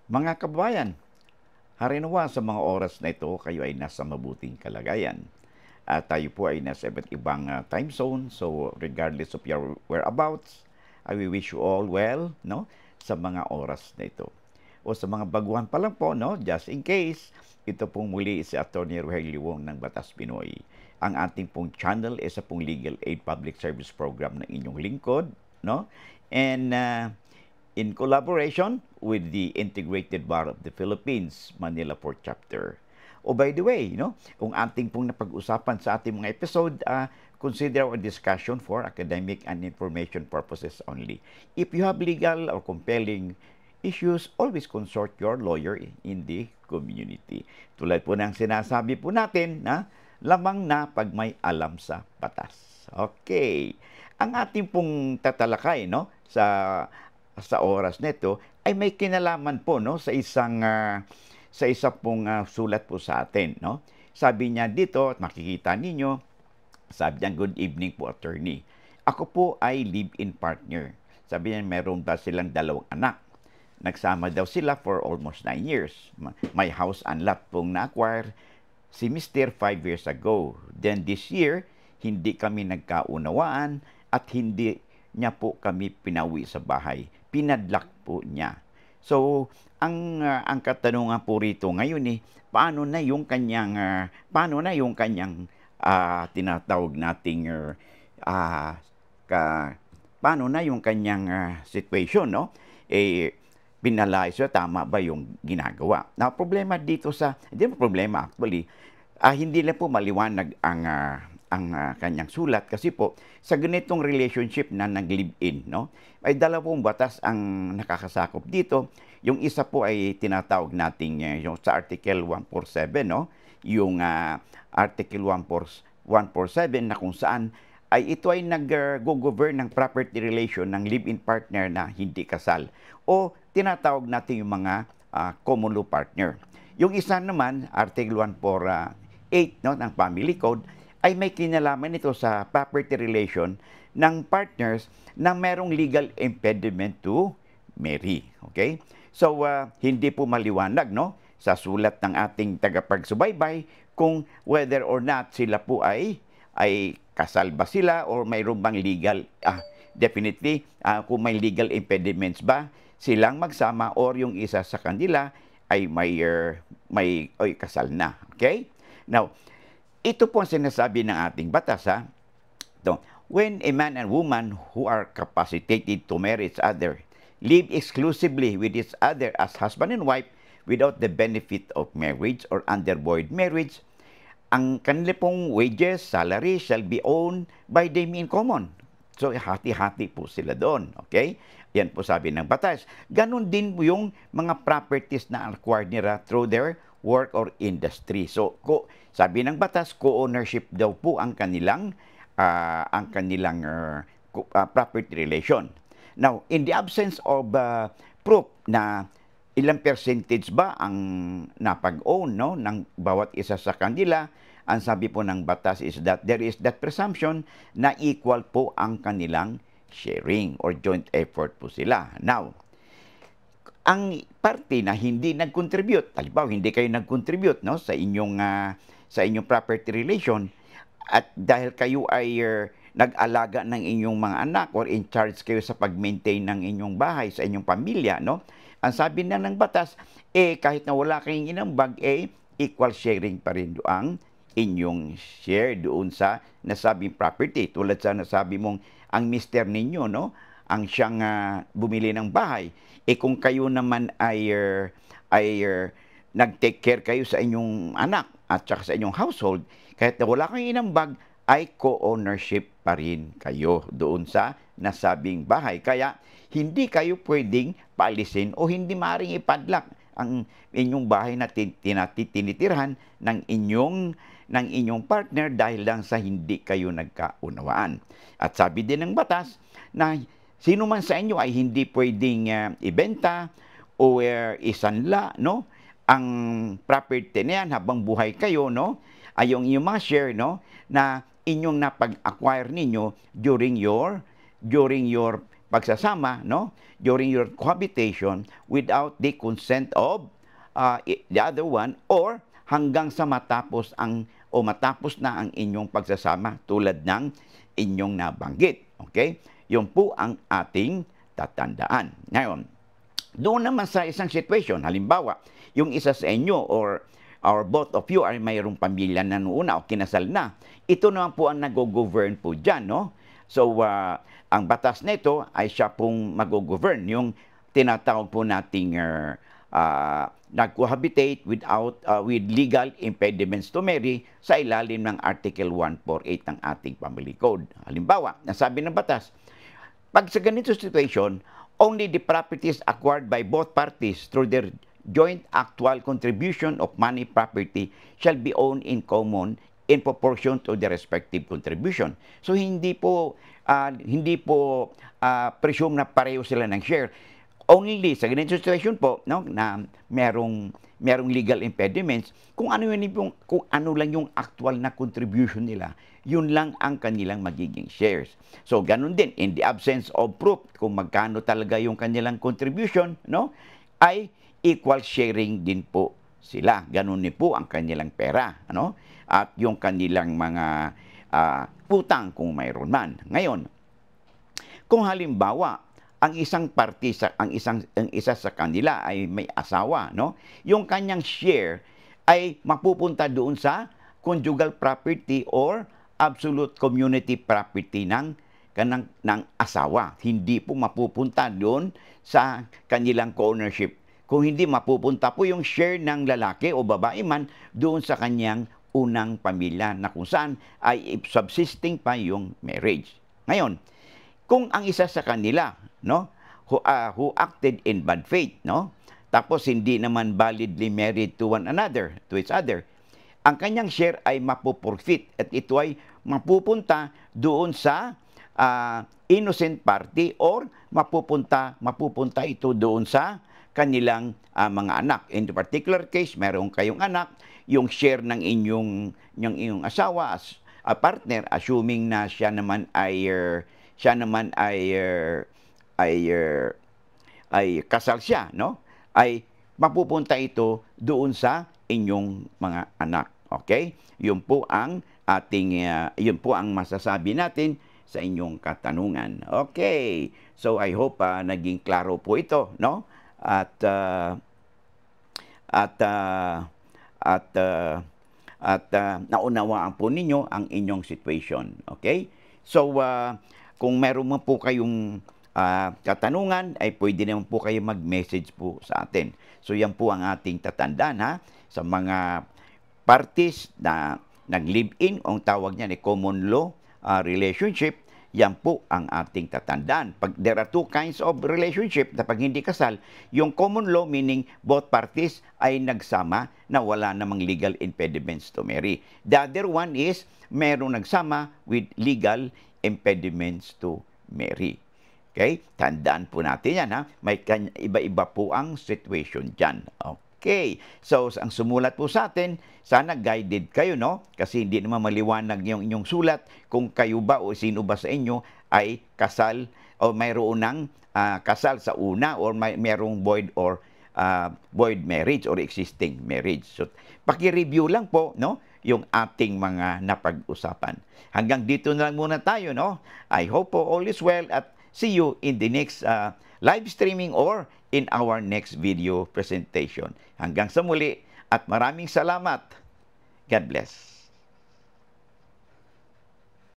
Mga kababayan, harinawa sa mga oras na ito, kayo ay nasa mabuting kalagayan. At tayo po ay nasa iba't ibang time zone. So, regardless of your whereabouts, I will wish you all well, no? Sa mga oras na ito. O sa mga baguhan pa lang po, no? Just in case, ito pong muli si Atty. Rogelio Wong ng Batas Pinoy. Ang ating pong channel ay sa pong Legal Aid Public Service Program ng inyong lingkod, no? And in collaboration with the Integrated Bar of the Philippines, Manila Port Chapter. Oh, by the way, kung ating pong napag-usapan sa ating mga episode, consider our discussion for academic and information purposes only. If you have legal or compelling issues, always consult your lawyer in the community. Tulad po ng sinasabi po natin, lamang na pag may alam sa batas. Okay. Ang ating pong tatalakay, sa oras nito ay may kinalaman po sa isa pong sulat po sa atin, no. Sabi niya dito at makikita ninyo, sabi niya, good evening po, attorney. Ako po ay live-in partner. Sabi niya, meron daw silang 2 anak. Nagsama daw sila for almost 9 years. May house and lot pong na-acquire si Mr. 5 years ago. Then this year, hindi kami nagkaunawaan at hindi niya po kami pinawi sa bahay. Pinadlock po niya. So, ang katanungan po rito ngayon paano na yung kanyang tinatawag nating paano na yung kanyang situation, no? Pinalay siya, tama ba yung ginagawa? Now, problema dito hindi mo problema actually, hindi lang po maliwanag ang kanyang sulat kasi po sa ganitong relationship na nag-live-in, no, ay 2 batas ang nakakasakop dito. Yung isa po ay tinatawag nating yung sa Article 147, no, yung Article 147 na kung saan ay ito ay nag-govern ng property relation ng live-in partner na hindi kasal o tinatawag natin yung mga common law partner. Yung isa naman, Article 148, no, ng Family Code, ay may kinalaman ito sa property relation ng partners na merong legal impediment to marry. Okay? So, hindi po maliwanag, no, sa sulat ng ating tagapagsubaybay kung whether or not sila po ay kasal ba sila or mayroon bang legal, definitely, kung may legal impediments ba silang magsama or yung isa sa kanila ay may kasal na. Okay? Now, ito po ang sinasabi ng ating batas, Ito, when a man and woman who are capacitated to marry each other live exclusively with each other as husband and wife without the benefit of marriage or under void marriage, ang kanila pong wages, salary shall be owned by them in common. So, hati-hati po sila doon. Okay? Yan po sabi ng batas. Ganon din po yung mga properties na acquired nila through their work or industry. So, sabi ng batas, co-ownership daw po ang kanilang property relation. Now, in the absence of proof na ilang percentage ba ang napag-own, no, ng bawat isa sa kanila, ang sabi po ng batas is that there is that presumption na equal po ang kanilang sharing or joint effort po sila. Now, ang parte na hindi nag-contribute, halimbawa hindi kayo nag-contribute, no, sa inyong property relation, at dahil kayo ay nag-alaga ng inyong mga anak or in charge kayo sa pag-maintain ng inyong bahay, sa inyong pamilya, no, ang sabi na ng batas, kahit na wala kayong inambag, equal sharing pa rin ang inyong share doon sa nasabing property. Tulad sa nasabi mong ang mister ninyo, no, ang siyang bumili ng bahay. Kung kayo naman ay nag-take care kayo sa inyong anak at saka sa inyong household, kahit na wala kayong inambag, ay co-ownership pa rin kayo doon sa nasabing bahay. Kaya hindi kayo pwedeng paalisin o hindi maaaring ipadlock ang inyong bahay na tinitirhan ng inyong partner dahil lang sa hindi kayo nagkaunawaan. At sabi din ng batas na sino man sa inyo ay hindi pwedeng ibenta o isanla, no, ang property na yan habang buhay kayo, no, ay yung mga share, no, na inyong napag-acquire ninyo during your pagsasama, no, during your cohabitation without the consent of the other one, or hanggang sa matapos na ang inyong pagsasama tulad ng inyong nabanggit. Okay? Yun po ang ating tatandaan. Ngayon, doon naman sa isang situation, halimbawa, yung isa sa inyo or both of you ay mayroong pamilya na noon o kinasal na, ito naman po ang nag-govern po dyan, no? So, ang batas nito ay siya pong mag-govern, yung tinatawag po nating nag-cohabitate with legal impediments to marry sa ilalim ng Article 148 ng ating Family Code. Halimbawa, nasabi ng batas, pag sa ganito situation, only the properties acquired by both parties through their joint actual contribution of money property shall be owned in common in proportion to the respective contribution. So hindi po presume na pareho sila ng share. Only sa ganitong situation po, no, na merong legal impediments, kung ano lang yung actual na contribution nila, yun lang ang kanilang magiging shares. So ganun din, in the absence of proof kung magkano talaga yung kanilang contribution, no, ay equal sharing din po sila. Ganun din po ang kanilang pera, ano, at yung kanilang mga utang kung mayroon man. Ngayon, kung halimbawa ang isang party ang isa sa kanila ay may asawa, no? Yung kanyang share ay mapupunta doon sa conjugal property or absolute community property ng asawa. Hindi po mapupunta doon sa kanilang co-ownership. Kung hindi, mapupunta po yung share ng lalaki o babae man doon sa kanyang unang pamilya na kung saan ay subsisting pa yung marriage. Ngayon, kung ang isa sa kanila, no, who acted in bad faith, no, tapos hindi naman validly married to each other, ang kanyang share ay mapuprofit at ito ay mapupunta doon sa innocent party or mapupunta ito doon sa kanilang mga anak. In the particular case, meron kayong anak, yung share ng inyong asawa as a partner, assuming na siya naman ay kasal siya, no? Ay mapupunta ito doon sa inyong mga anak. Okay? Yun po ang masasabi natin sa inyong katanungan. Okay. So I hope naging klaro po ito, no? At naunawaan po ninyo ang inyong situation. Okay? So kung meron man po kayong katanungan, ay pwede naman po kayo mag-message po sa atin. So yan po ang ating tatandaan, ha? Sa mga parties na nag-live-in, ang tawag niyan ay common law relationship, yan po ang ating tatandaan. Pag there are two kinds of relationship na pag hindi kasal, yung common law meaning both parties ay nagsama na wala namang legal impediments to marry. The other one is merong nagsama with legal impediments to marry. Okay? Tandaan po natin yan, ha? May iba-iba po ang situation dyan. Okay. So, ang sumulat po sa atin, sana guided kayo, no? Kasi hindi naman maliwanag yung inyong sulat kung kayo ba o sino ba sa inyo ay kasal o mayroon ng kasal sa una or mayroong void marriage or existing marriage. So, paki-review lang po, no? Yung ating mga napag-usapan. Hanggang dito na lang muna tayo, no? I hope po all is well at see you in the next live streaming or in our next video presentation. Hanggang sa muli at maraming salamat. God bless.